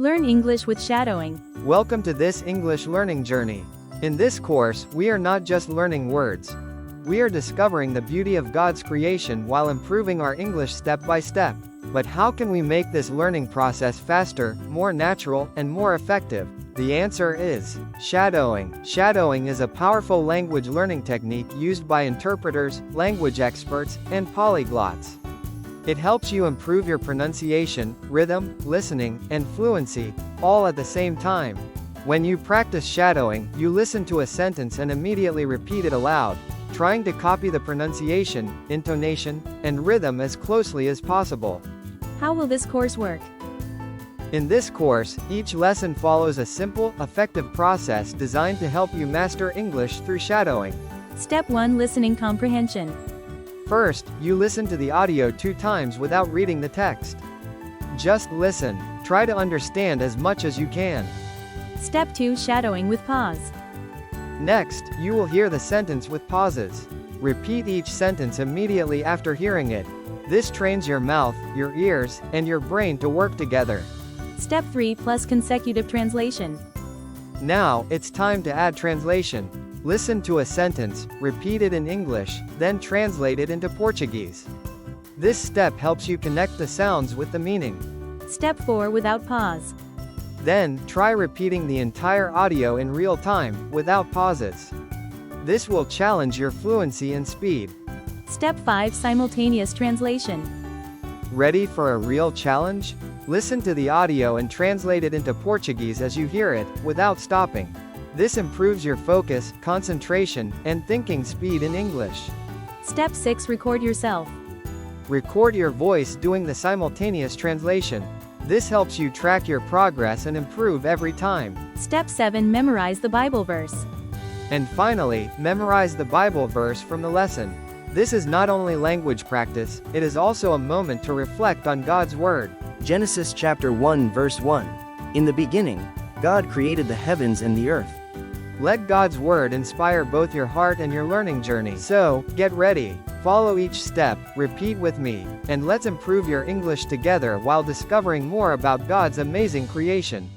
Learn English with shadowing. Welcome to this English learning journey. In this course, we are not just learning words. We are discovering the beauty of God's creation while improving our English step by step. But how can we make this learning process faster, more natural, and more effective? The answer is shadowing. Shadowing is a powerful language learning technique used by interpreters, language experts, and polyglots. It helps you improve your pronunciation, rhythm, listening, and fluency, all at the same time. When you practice shadowing, you listen to a sentence and immediately repeat it aloud, trying to copy the pronunciation, intonation, and rhythm as closely as possible. How will this course work? In this course, each lesson follows a simple, effective process designed to help you master English through shadowing. Step 1: Listening comprehension. First, you listen to the audio 2 times without reading the text. Just listen. Try to understand as much as you can. Step 2: Shadowing with pause. Next, you will hear the sentence with pauses. Repeat each sentence immediately after hearing it. This trains your mouth, your ears, and your brain to work together. Step 3: Plus consecutive translation. Now, it's time to add translation. Listen to a sentence, repeat it in English, then translate it into Portuguese. This step helps you connect the sounds with the meaning. Step 4: Without pause. Then, try repeating the entire audio in real time, without pauses. This will challenge your fluency and speed. Step 5: Simultaneous translation. Ready for a real challenge? Listen to the audio and translate it into Portuguese as you hear it, without stopping. This improves your focus, concentration, and thinking speed in English. Step 6: Record yourself. Record your voice doing the simultaneous translation. This helps you track your progress and improve every time. Step 7: Memorize the Bible verse. And finally, memorize the Bible verse from the lesson. This is not only language practice, it is also a moment to reflect on God's Word. Genesis chapter 1 verse 1. In the beginning, God created the heavens and the earth. Let God's Word inspire both your heart and your learning journey. So, get ready. Follow each step, repeat with me, and let's improve your English together while discovering more about God's amazing creation.